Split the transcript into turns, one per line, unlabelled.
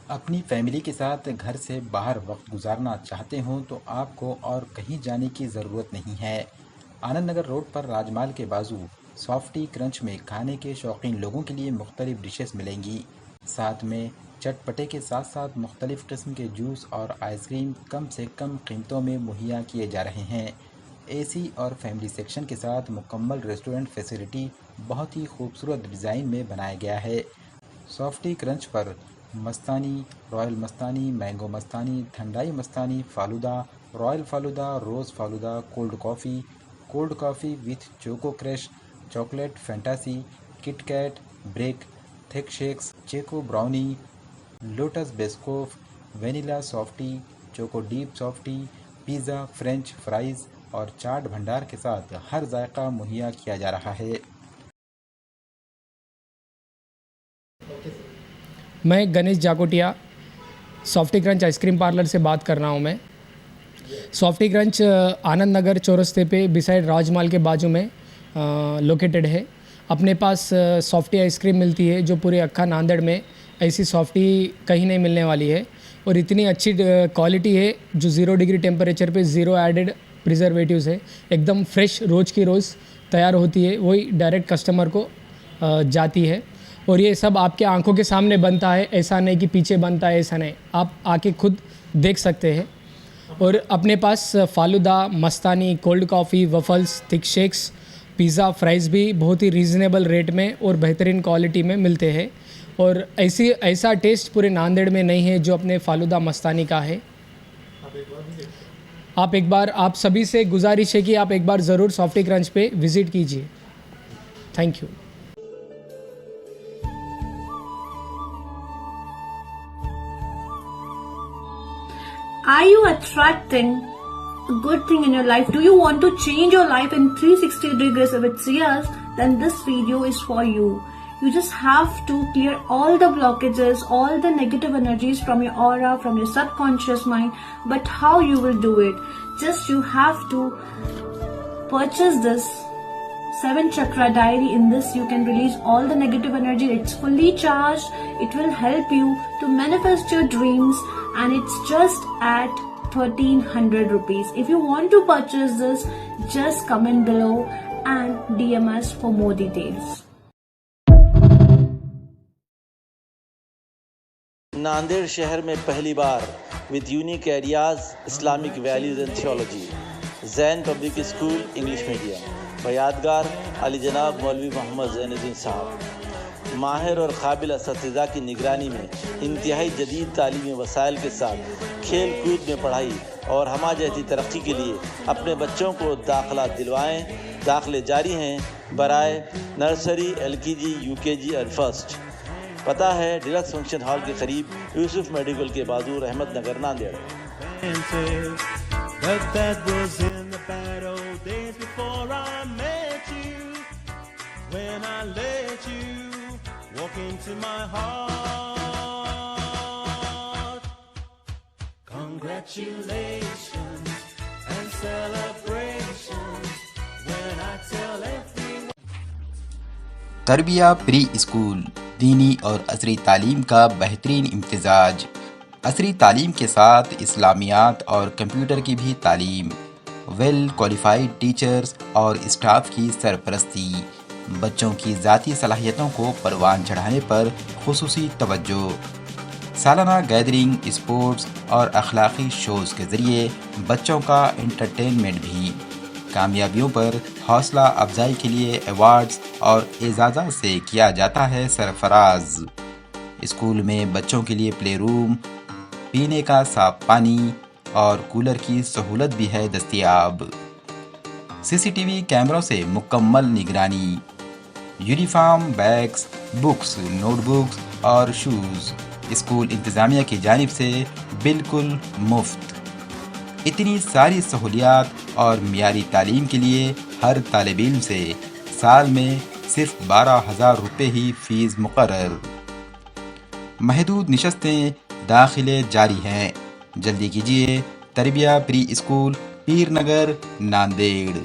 اپنی فیملی کے ساتھ گھر سے باہر وقت گزارنا چاہتے ہوں تو آپ کو اور کہیں جانے کی ضرورت نہیں ہے۔ آنند نگر روڈ پر راجمال کے بازو سافٹی کرنچ میں کھانے کے شوقین لوگوں کے لیے مختلف ڈشز ملیں گی۔ ساتھ میں چٹپٹے کے ساتھ ساتھ مختلف قسم کے جوس اور آئس کریم کم سے کم قیمتوں میں مہیا کیے جا رہے ہیں۔ اے سی اور فیملی سیکشن کے ساتھ مکمل ریسٹورنٹ فیسلٹی بہت ہی خوبصورت ڈیزائن میں بنایا گیا ہے۔ سافٹی کرنچ پر mastani, royal mastani, mango mastani, thandai mastani, falooda, royal falooda, rose falooda, cold coffee with choco crush, chocolate fantasy, KitKat, break, thick shakes, chikoo brownie, Lotus Biscoff, vanilla softy, choco dip softy, pizza, French fries اور چاٹ بھنڈار کے ساتھ ہر ذائقہ مہیا کیا جا رہا ہے۔
میں Ganesh Jakotia softy crunch ice cream parlour سے بات کر رہا ہوں۔ میں سافٹی کرنچ آنند نگر چورستے پہ بسائڈ راج مال کے بازو میں لوکیٹڈ ہے۔ اپنے پاس سافٹی آئس کریم ملتی ہے جو پورے اکھا ناندیڑ میں ایسی سافٹی کہیں نہیں ملنے والی ہے، اور اتنی اچھی کوالٹی ہے جو 0 ڈگری ٹیمپریچر پہ 0 ایڈڈ پریزرویٹیوز ہے، ایک دم فریش روز کی روز تیار ہوتی ہے، وہی ڈائریکٹ کسٹمر کو جاتی ہے، اور یہ سب آپ کے آنکھوں کے سامنے بنتا ہے، ایسا نہیں کہ پیچھے بنتا ہے، ایسا نہیں، آپ آ کے خود دیکھ سکتے ہیں۔ اور اپنے پاس فالودہ، مستانی، کولڈ کافی، وفلز، تھک شیکس، پیزا، فرائز بھی بہت ہی ریزنیبل ریٹ میں اور بہترین کوالٹی میں ملتے ہیں، اور ایسا ٹیسٹ پورے ناندیڑ میں نہیں ہے جو اپنے فالودہ مستانی کا ہے۔ آپ سبھی سے گزارش ہے کہ آپ ایک بار ضرور سافٹی کرنچ پہ وزٹ کیجیے۔ Thank you.
Are you attracting a good thing in your life? Do you want to change your life in 360 degrees? If it's yes, then this video is for you. You just have to clear all the blockages, all the negative energies from your aura, from your subconscious mind. But how you will do it? Just you have to purchase this 7 chakra diary. In this you can release all the negative energy. It's fully charged. It will help you to manifest your dreams, and it's just at 1300 rupees. If you want to purchase this, just comment below and DM us for more details.
Nanded شہر میں پہلی بار with unique areas, Islamic values and theology. Zain public school English medium و یادگار علی جناب مولوی محمد زین الدین صاحب، ماہر اور قابل اساتذہ کی نگرانی میں انتہائی جدید تعلیمی وسائل کے ساتھ کھیل کود میں پڑھائی اور ہمہ جہتی ترقی کے لیے اپنے بچوں کو داخلہ دلوائیں۔ داخلے جاری ہیں برائے نرسری، LKG، UKG اور فرسٹ۔ پتہ ہے ڈیلکس فنکشن ہال کے قریب، یوسف میڈیکل کے بازو، رحمت Nagar, Nanded.
But that was in the bad old days before I met you, when I let you walk into my heart. Congratulations and celebrations when I tell everyone.
Tarbiyah pre school, دینی اور عصری تعلیم کا بہترین امتزاج۔ عصری تعلیم کے ساتھ اسلامیات اور کمپیوٹر کی بھی تعلیم، ویل کوالیفائڈ ٹیچرز اور اسٹاف کی سرپرستی، بچوں کی ذاتی صلاحیتوں کو پروان چڑھانے پر خصوصی توجہ، سالانہ گیدرنگ، اسپورٹس اور اخلاقی شوز کے ذریعے بچوں کا انٹرٹینمنٹ بھی، کامیابیوں پر حوصلہ افزائی کے لیے ایوارڈز اور اعزازات سے کیا جاتا ہے سرفراز۔ اسکول میں بچوں کے لیے پلے روم، پینے کا صاف پانی اور کولر کی سہولت بھی ہے دستیاب۔ CCTV کیمروں سے مکمل نگرانی، uniform, bags, books, note books اور شوز اسکول انتظامیہ کی جانب سے بالکل مفت۔ اتنی ساری سہولیات اور معیاری تعلیم کے لیے ہر طالب علم سے سال میں صرف 12,000 روپے ہی فیس مقرر۔ محدود نشستیں، داخلے جاری ہیں، جلدی کیجیے۔ تربیہ پری اسکول، پیر نگر، ناندیڑ۔